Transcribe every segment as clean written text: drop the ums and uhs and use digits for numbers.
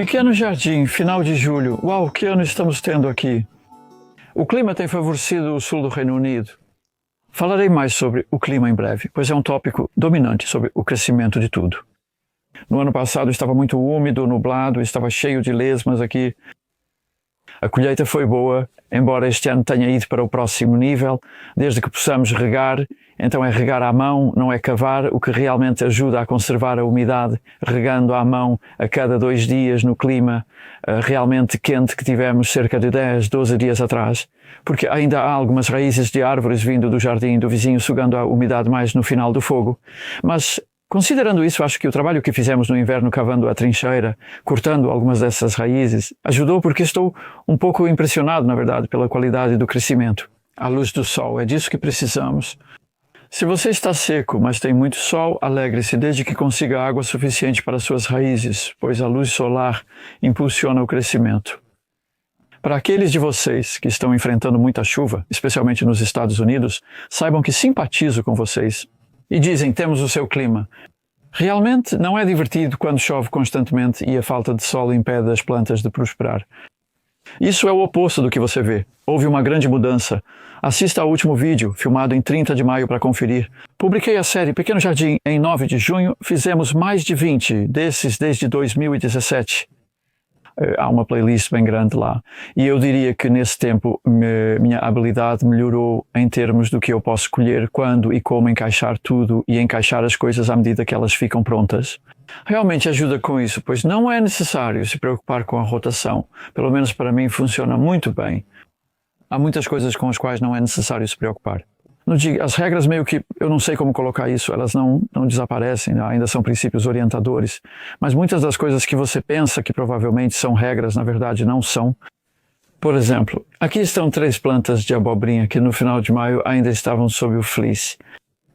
Pequeno jardim, final de julho. Uau, que ano estamos tendo aqui? O clima tem favorecido o sul do Reino Unido. Falarei mais sobre o clima em breve, pois é um tópico dominante sobre o crescimento de tudo. No ano passado estava muito úmido, nublado, estava cheio de lesmas aqui. A colheita foi boa, embora este ano tenha ido para o próximo nível, desde que possamos regar. Então é regar à mão, não é cavar, o que realmente ajuda a conservar a umidade, regando à mão a cada 2 dias no clima realmente quente que tivemos cerca de 10, 12 dias atrás. Porque ainda há algumas raízes de árvores vindo do jardim do vizinho sugando a umidade mais no final do fogo. Mas, considerando isso, acho que o trabalho que fizemos no inverno cavando a trincheira, cortando algumas dessas raízes, ajudou porque estou um pouco impressionado, na verdade, pela qualidade do crescimento. A luz do sol, é disso que precisamos. Se você está seco, mas tem muito sol, alegre-se desde que consiga água suficiente para suas raízes, pois a luz solar impulsiona o crescimento. Para aqueles de vocês que estão enfrentando muita chuva, especialmente nos Estados Unidos, saibam que simpatizo com vocês. E dizem, temos o seu clima. Realmente não é divertido quando chove constantemente e a falta de sol impede as plantas de prosperar. Isso é o oposto do que você vê. Houve uma grande mudança. Assista ao último vídeo, filmado em 30 de maio para conferir. Publiquei a série Pequeno Jardim em 9 de junho, fizemos mais de 20 desses desde 2017. Há uma playlist bem grande lá. E eu diria que nesse tempo minha habilidade melhorou em termos do que eu posso escolher quando e como encaixar tudo e encaixar as coisas à medida que elas ficam prontas. Realmente ajuda com isso, pois não é necessário se preocupar com a rotação. Pelo menos para mim funciona muito bem. Há muitas coisas com as quais não é necessário se preocupar. As regras meio que, eu não sei como colocar isso, elas não desaparecem, ainda são princípios orientadores. Mas muitas das coisas que você pensa que provavelmente são regras, na verdade não são. Por exemplo, aqui estão 3 plantas de abobrinha que no final de maio ainda estavam sob o fleece.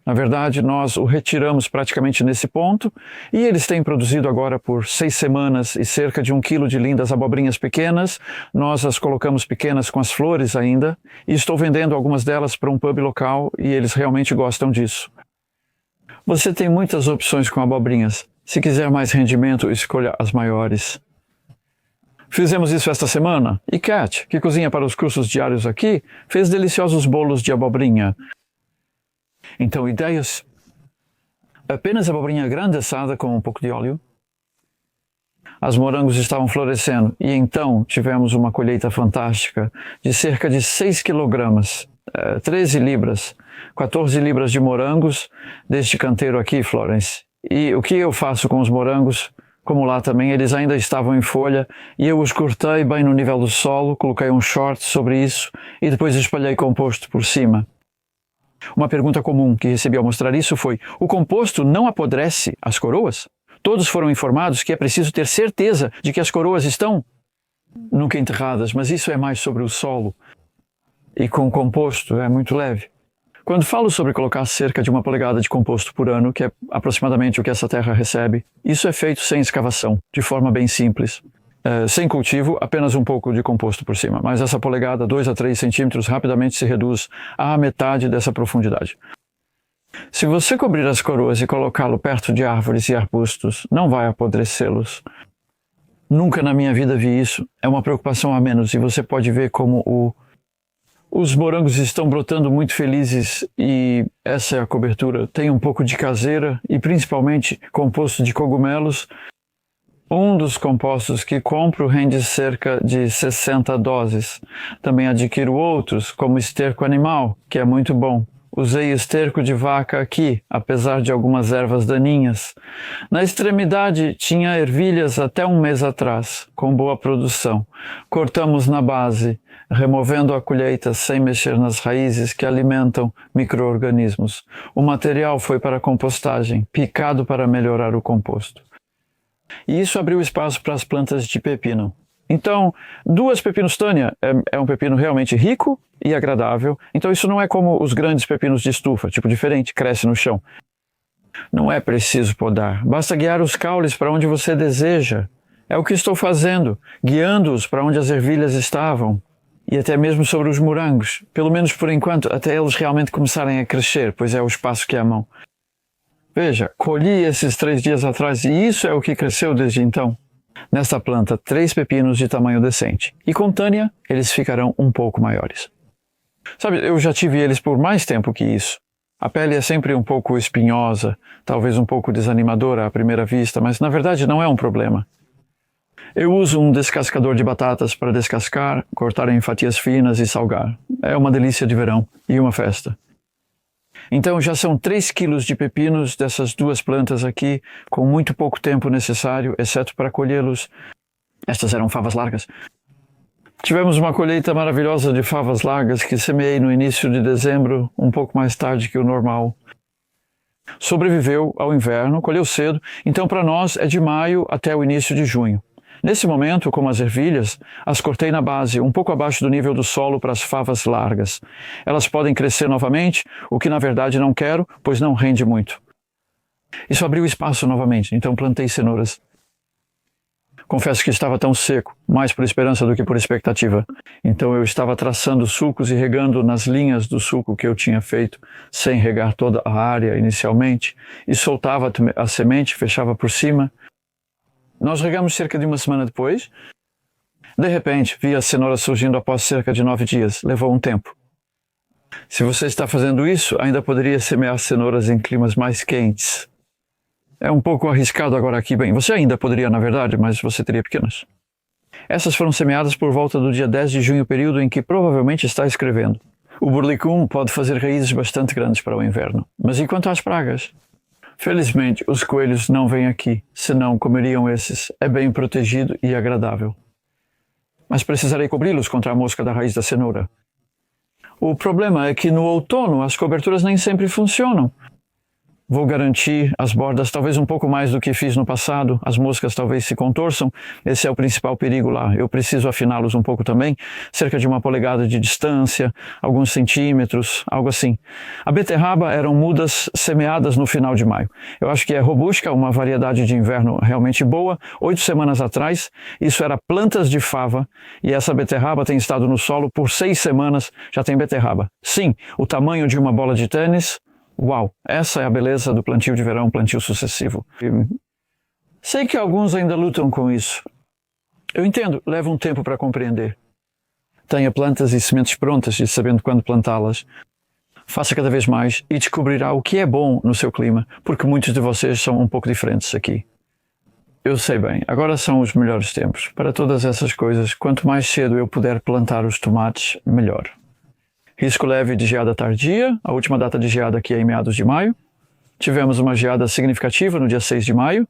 Na verdade, nós o retiramos praticamente nesse ponto e eles têm produzido agora por 6 semanas e cerca de 1 quilo de lindas abobrinhas pequenas. Nós as colocamos pequenas com as flores ainda e estou vendendo algumas delas para um pub local e eles realmente gostam disso. Você tem muitas opções com abobrinhas. Se quiser mais rendimento, escolha as maiores. Fizemos isso esta semana e Kat, que cozinha para os cursos diários aqui, fez deliciosos bolos de abobrinha. Então, ideias? Apenas abobrinha grande assada com um pouco de óleo. As morangos estavam florescendo e então tivemos uma colheita fantástica de cerca de 6 quilogramas, 13 libras, 14 libras de morangos deste canteiro aqui, Florence. E o que eu faço com os morangos? Como lá também, eles ainda estavam em folha e eu os cortei bem no nível do solo, coloquei um short sobre isso e depois espalhei composto por cima. Uma pergunta comum que recebi ao mostrar isso foi: o composto não apodrece as coroas? Todos foram informados que é preciso ter certeza de que as coroas estão nunca enterradas, mas isso é mais sobre o solo. E com o composto é muito leve. Quando falo sobre colocar cerca de 1 polegada de composto por ano, que é aproximadamente o que essa terra recebe, isso é feito sem escavação, de forma bem simples. Sem cultivo, apenas um pouco de composto por cima, mas essa polegada, 2 a 3 centímetros, rapidamente se reduz à metade dessa profundidade. Se você cobrir as coroas e colocá-lo perto de árvores e arbustos, não vai apodrecê-los. Nunca na minha vida vi isso, é uma preocupação a menos e você pode ver como os morangos estão brotando muito felizes e essa é a cobertura. Tem um pouco de caseira e principalmente composto de cogumelos. Um dos compostos que compro rende cerca de 60 doses. Também adquiro outros, como esterco animal, que é muito bom. Usei esterco de vaca aqui, apesar de algumas ervas daninhas. Na extremidade tinha ervilhas até 1 mês atrás, com boa produção. Cortamos na base, removendo a colheita sem mexer nas raízes que alimentam micro-organismos. O material foi para a compostagem, picado para melhorar o composto. E isso abriu espaço para as plantas de pepino. Então, 2 pepinos Tânia é um pepino realmente rico e agradável. Então isso não é como os grandes pepinos de estufa, tipo diferente, cresce no chão. Não é preciso podar, basta guiar os caules para onde você deseja. É o que estou fazendo, guiando-os para onde as ervilhas estavam. E até mesmo sobre os morangos, pelo menos por enquanto, até eles realmente começarem a crescer, pois é o espaço que amam. Veja, colhi esses 3 dias atrás e isso é o que cresceu desde então. nesta planta 3 pepinos de tamanho decente. E com Tânia, eles ficarão um pouco maiores. Sabe, eu já tive eles por mais tempo que isso. A pele é sempre um pouco espinhosa, talvez um pouco desanimadora à primeira vista, mas na verdade não é um problema. Eu uso um descascador de batatas para descascar, cortar em fatias finas e salgar. É uma delícia de verão e uma festa. Então já são 3 quilos de pepinos dessas 2 plantas aqui, com muito pouco tempo necessário, exceto para colhê-los. Estas eram favas largas. Tivemos uma colheita maravilhosa de favas largas que semeei no início de dezembro, um pouco mais tarde que o normal. Sobreviveu ao inverno, colheu cedo, então para nós é de maio até o início de junho. Nesse momento, como as ervilhas, as cortei na base, um pouco abaixo do nível do solo para as favas largas. Elas podem crescer novamente, o que na verdade não quero, pois não rende muito. Isso abriu espaço novamente, então plantei cenouras. Confesso que estava tão seco, mais por esperança do que por expectativa. Então eu estava traçando sulcos e regando nas linhas do sulco que eu tinha feito, sem regar toda a área inicialmente, e soltava a semente, fechava por cima. Nós regamos cerca de uma semana depois. De repente, vi a cenoura surgindo após cerca de 9 dias. Levou um tempo. Se você está fazendo isso, ainda poderia semear cenouras em climas mais quentes. É um pouco arriscado agora aqui. Bem, você ainda poderia, na verdade, mas você teria pequenas. Essas foram semeadas por volta do dia 10 de junho, período em que provavelmente está escrevendo. O burlicum pode fazer raízes bastante grandes para o inverno. Mas e quanto às pragas? Felizmente, os coelhos não vêm aqui, senão comeriam esses. É bem protegido e agradável. Mas precisarei cobri-los contra a mosca da raiz da cenoura. O problema é que no outono as coberturas nem sempre funcionam. Vou garantir as bordas talvez um pouco mais do que fiz no passado, as moscas talvez se contorçam, esse é o principal perigo lá. Eu preciso afiná-los um pouco também, cerca de 1 polegada de distância, alguns centímetros, algo assim. A beterraba eram mudas semeadas no final de maio. Eu acho que é robusca, uma variedade de inverno realmente boa. 8 semanas atrás, isso era plantas de fava, e essa beterraba tem estado no solo por 6 semanas, já tem beterraba. Sim, o tamanho de uma bola de tênis. Uau, essa é a beleza do plantio de verão, plantio sucessivo. Sei que alguns ainda lutam com isso. Eu entendo, leva um tempo para compreender. Tenha plantas e sementes prontas e sabendo quando plantá-las. Faça cada vez mais e descobrirá o que é bom no seu clima, porque muitos de vocês são um pouco diferentes aqui. Eu sei bem, agora são os melhores tempos. Para todas essas coisas, quanto mais cedo eu puder plantar os tomates, melhor. Risco leve de geada tardia, a última data de geada aqui é em meados de maio. Tivemos uma geada significativa no dia 6 de maio.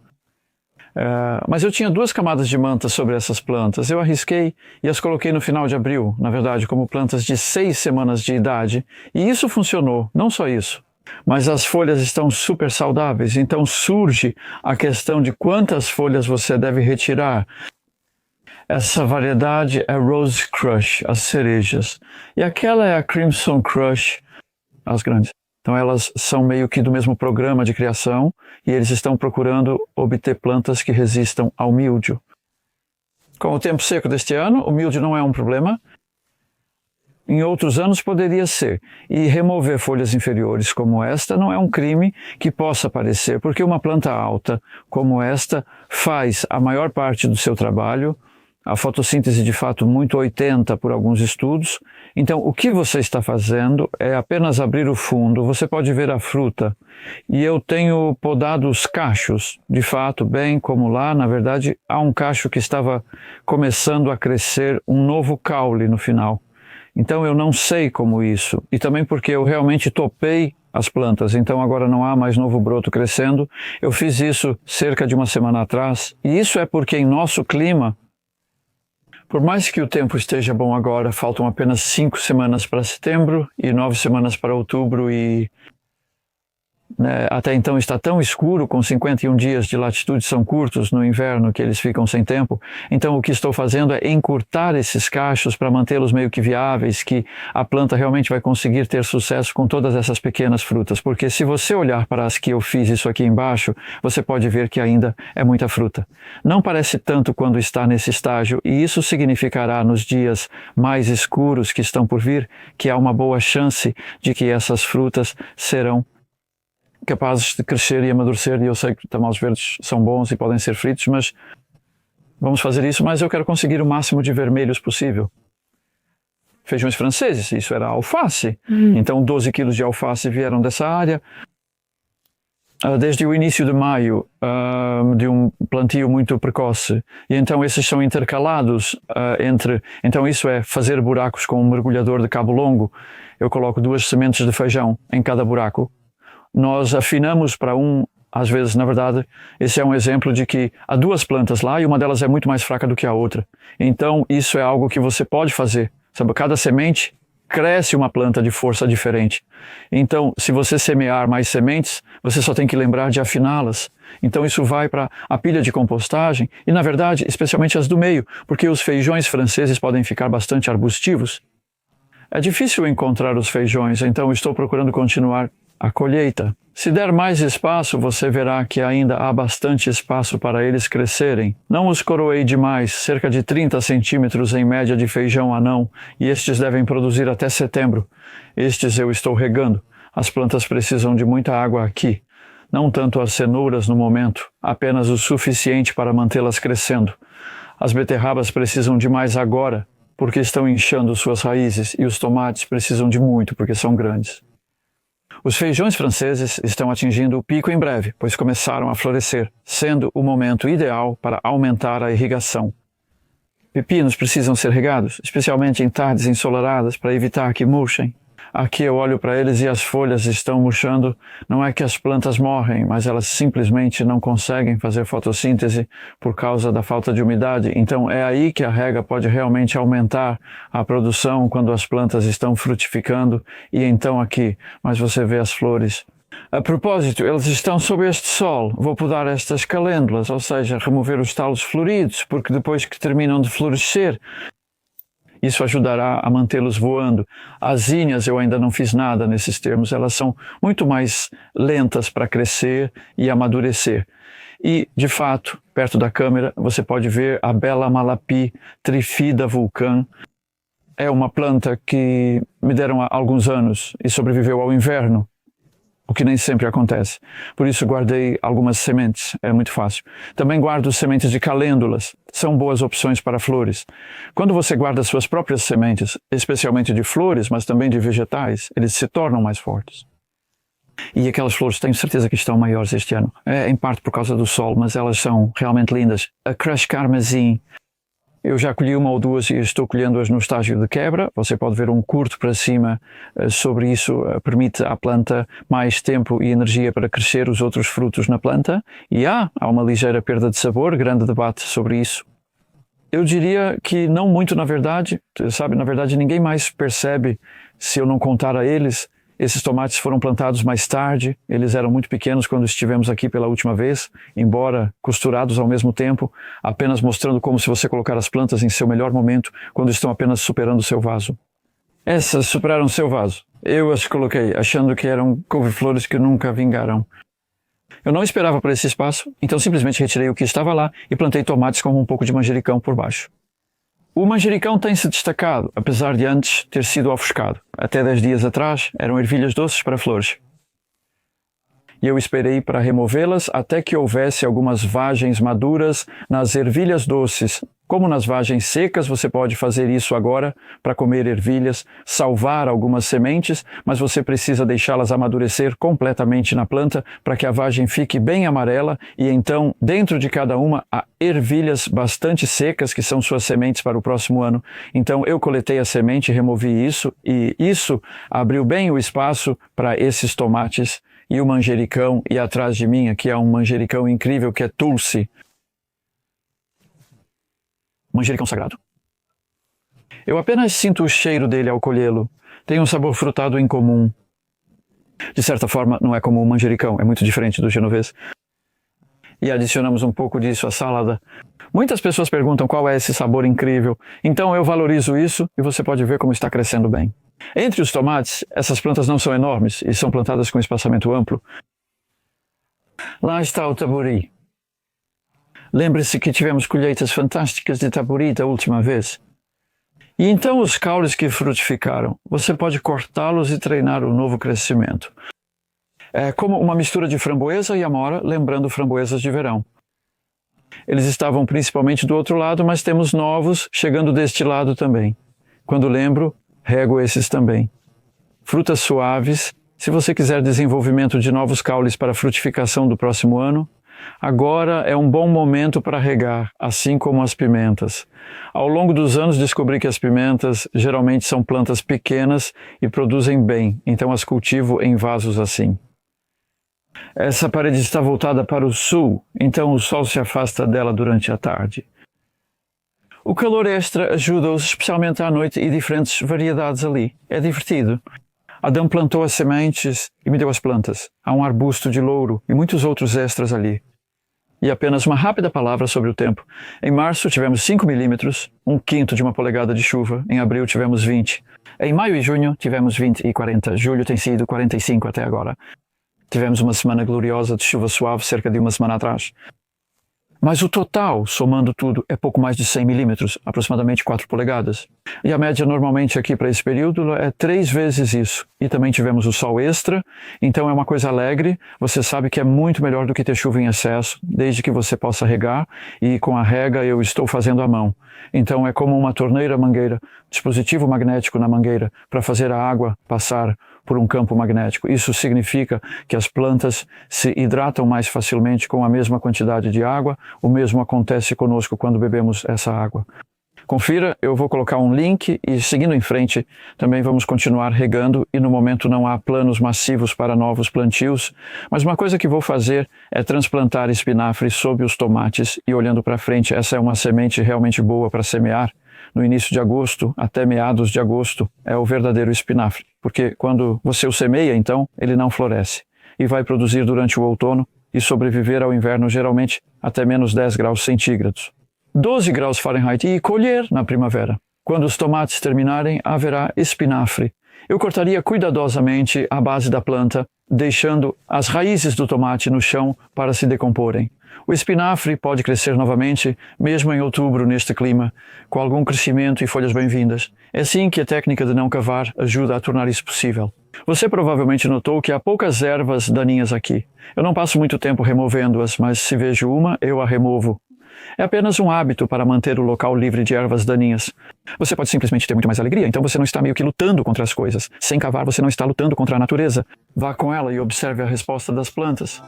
Mas eu tinha 2 camadas de manta sobre essas plantas. Eu arrisquei e as coloquei no final de abril, na verdade, como plantas de 6 semanas de idade. E isso funcionou, não só isso. Mas as folhas estão super saudáveis, então surge a questão de quantas folhas você deve retirar. Essa variedade é Rose Crush, as cerejas. E aquela é a Crimson Crush, as grandes. Então elas são meio que do mesmo programa de criação e eles estão procurando obter plantas que resistam ao míldio. Com o tempo seco deste ano, o míldio não é um problema. Em outros anos poderia ser. E remover folhas inferiores como esta não é um crime que possa parecer, porque uma planta alta como esta faz a maior parte do seu trabalho. A fotossíntese de fato muito 80 por alguns estudos. Então o que você está fazendo é apenas abrir o fundo, você pode ver a fruta. E eu tenho podado os cachos, de fato, bem como lá, na verdade, há um cacho que estava começando a crescer um novo caule no final. Então eu não sei como isso, e também porque eu realmente topei as plantas, então agora não há mais novo broto crescendo. Eu fiz isso cerca de uma semana atrás, e isso é porque em nosso clima, por mais que o tempo esteja bom agora, faltam apenas 5 semanas para setembro e 9 semanas para outubro e até então está tão escuro, com 51 dias de latitude, são curtos no inverno que eles ficam sem tempo. Então o que estou fazendo é encurtar esses cachos para mantê-los meio que viáveis, que a planta realmente vai conseguir ter sucesso com todas essas pequenas frutas. Porque se você olhar para as que eu fiz isso aqui embaixo, você pode ver que ainda é muita fruta. Não parece tanto quando está nesse estágio, e isso significará nos dias mais escuros que estão por vir, que há uma boa chance de que essas frutas serão capazes de crescer e amadurecer. E eu sei que tamalos verdes são bons e podem ser fritos, mas vamos fazer isso, mas eu quero conseguir o máximo de vermelhos possível. Feijões franceses, isso era alface. Então 12 quilos de alface vieram dessa área. Desde o início de maio, de um plantio muito precoce. E então esses são intercalados entre... Então isso é fazer buracos com um mergulhador de cabo longo. Eu coloco 2 sementes de feijão em cada buraco. Nós afinamos para às vezes, na verdade, esse é um exemplo de que há 2 plantas lá e uma delas é muito mais fraca do que a outra. Então isso é algo que você pode fazer. Sabe, cada semente cresce uma planta de força diferente. Então, se você semear mais sementes, você só tem que lembrar de afiná-las. Então isso vai para a pilha de compostagem e, na verdade, especialmente as do meio, porque os feijões franceses podem ficar bastante arbustivos. É difícil encontrar os feijões, então estou procurando continuar a colheita. Se der mais espaço, você verá que ainda há bastante espaço para eles crescerem. Não os coroei demais, cerca de 30 centímetros em média de feijão anão, e estes devem produzir até setembro. Estes eu estou regando. As plantas precisam de muita água aqui. Não tanto as cenouras no momento, apenas o suficiente para mantê-las crescendo. As beterrabas precisam de mais agora, porque estão inchando suas raízes, e os tomates precisam de muito, porque são grandes. Os feijões franceses estão atingindo o pico em breve, pois começaram a florescer, sendo o momento ideal para aumentar a irrigação. Pepinos precisam ser regados, especialmente em tardes ensolaradas, para evitar que murchem. Aqui eu olho para eles e as folhas estão murchando. Não é que as plantas morrem, mas elas simplesmente não conseguem fazer fotossíntese por causa da falta de umidade. Então é aí que a rega pode realmente aumentar a produção quando as plantas estão frutificando. E então aqui, mas você vê as flores. A propósito, eles estão sob este sol. Vou podar estas calêndulas, ou seja, remover os talos floridos, porque depois que terminam de florescer, isso ajudará a mantê-los voando. As zinhas eu ainda não fiz nada nesses termos, elas são muito mais lentas para crescer e amadurecer. E, de fato, perto da câmera, você pode ver a bela Malapi Trifida vulcan. É uma planta que me deram há alguns anos e sobreviveu ao inverno, o que nem sempre acontece. Por isso guardei algumas sementes, é muito fácil. Também guardo sementes de calêndulas, são boas opções para flores. Quando você guarda suas próprias sementes, especialmente de flores, mas também de vegetais, eles se tornam mais fortes. E aquelas flores, tenho certeza que estão maiores este ano. É em parte por causa do sol, mas elas são realmente lindas. A Crush Carmesim, eu já colhi 1 ou 2 e estou colhendo-as no estágio de quebra. Você pode ver um curto para cima sobre isso. Permite à planta mais tempo e energia para crescer os outros frutos na planta. E há uma ligeira perda de sabor, grande debate sobre isso. Eu diria que não muito, na verdade. Sabe, na verdade ninguém mais percebe, se eu não contar a eles. Esses tomates foram plantados mais tarde, eles eram muito pequenos quando estivemos aqui pela última vez, embora costurados ao mesmo tempo, apenas mostrando como se você colocar as plantas em seu melhor momento, quando estão apenas superando o seu vaso. Essas superaram seu vaso. Eu as coloquei, achando que eram couve-flores que nunca vingaram. Eu não esperava por esse espaço, então simplesmente retirei o que estava lá e plantei tomates com um pouco de manjericão por baixo. O manjericão tem se destacado, apesar de antes ter sido ofuscado. Até 10 dias atrás eram ervilhas doces para flores. E eu esperei para removê-las até que houvesse algumas vagens maduras nas ervilhas doces. Como nas vagens secas, você pode fazer isso agora para comer ervilhas, salvar algumas sementes, mas você precisa deixá-las amadurecer completamente na planta para que a vagem fique bem amarela e então, dentro de cada uma, há ervilhas bastante secas, que são suas sementes para o próximo ano. Então eu coletei a semente, removi isso e isso abriu bem o espaço para esses tomates e o manjericão, e atrás de mim aqui há um manjericão incrível que é Tulsi. Manjericão sagrado. Eu apenas sinto o cheiro dele ao colhê-lo. Tem um sabor frutado incomum. De certa forma, não é como o manjericão, é muito diferente do genovês. E adicionamos um pouco disso à salada. Muitas pessoas perguntam qual é esse sabor incrível. Então eu valorizo isso e você pode ver como está crescendo bem. Entre os tomates, essas plantas não são enormes e são plantadas com espaçamento amplo. Lá está o taburi. Lembre-se que tivemos colheitas fantásticas de taburi da última vez. E então os caules que frutificaram, você pode cortá-los e treinar o novo crescimento. É como uma mistura de framboesa e amora, lembrando framboesas de verão. Eles estavam principalmente do outro lado, mas temos novos chegando deste lado também. Quando lembro, rego esses também. Frutas suaves. Se você quiser desenvolvimento de novos caules para a frutificação do próximo ano, agora é um bom momento para regar, assim como as pimentas. Ao longo dos anos descobri que as pimentas geralmente são plantas pequenas e produzem bem, então as cultivo em vasos assim. Essa parede está voltada para o sul, então o sol se afasta dela durante a tarde. O calor extra ajuda-os especialmente à noite e diferentes variedades ali. É divertido. Adão plantou as sementes e me deu as plantas. Há um arbusto de louro e muitos outros extras ali. E apenas uma rápida palavra sobre o tempo. Em março tivemos 5 milímetros, 1/5 de uma polegada de chuva. Em abril tivemos 20. Em maio e junho tivemos 20 e 40. Julho tem sido 45 até agora. Tivemos uma semana gloriosa de chuva suave cerca de uma semana atrás. Mas o total, somando tudo, é pouco mais de 100 milímetros, aproximadamente 4 polegadas. E a média normalmente aqui para esse período é 3 vezes isso. E também tivemos o sol extra, então é uma coisa alegre. Você sabe que é muito melhor do que ter chuva em excesso, desde que você possa regar. E com a rega eu estou fazendo à mão. Então é como uma torneira-mangueira, dispositivo magnético na mangueira para fazer a água passar por um campo magnético. Isso significa que as plantas se hidratam mais facilmente com a mesma quantidade de água. O mesmo acontece conosco quando bebemos essa água. Confira, eu vou colocar um link e seguindo em frente também vamos continuar regando e no momento não há planos massivos para novos plantios, mas uma coisa que vou fazer é transplantar espinafre sob os tomates e olhando para frente, essa é uma semente realmente boa para semear. No início de agosto até meados de agosto é o verdadeiro espinafre, porque quando você o semeia, então, ele não floresce e vai produzir durante o outono e sobreviver ao inverno geralmente até menos 10 graus centígrados. 12 graus Fahrenheit e colher na primavera. Quando os tomates terminarem, haverá espinafre. Eu cortaria cuidadosamente a base da planta, deixando as raízes do tomate no chão para se decomporem. O espinafre pode crescer novamente, mesmo em outubro neste clima, com algum crescimento e folhas bem-vindas. É assim que a técnica de não cavar ajuda a tornar isso possível. Você provavelmente notou que há poucas ervas daninhas aqui. Eu não passo muito tempo removendo-as, mas se vejo uma, eu a removo. É apenas um hábito para manter o local livre de ervas daninhas. Você pode simplesmente ter muito mais alegria, então você não está meio que lutando contra as coisas. Sem cavar, você não está lutando contra a natureza. Vá com ela e observe a resposta das plantas.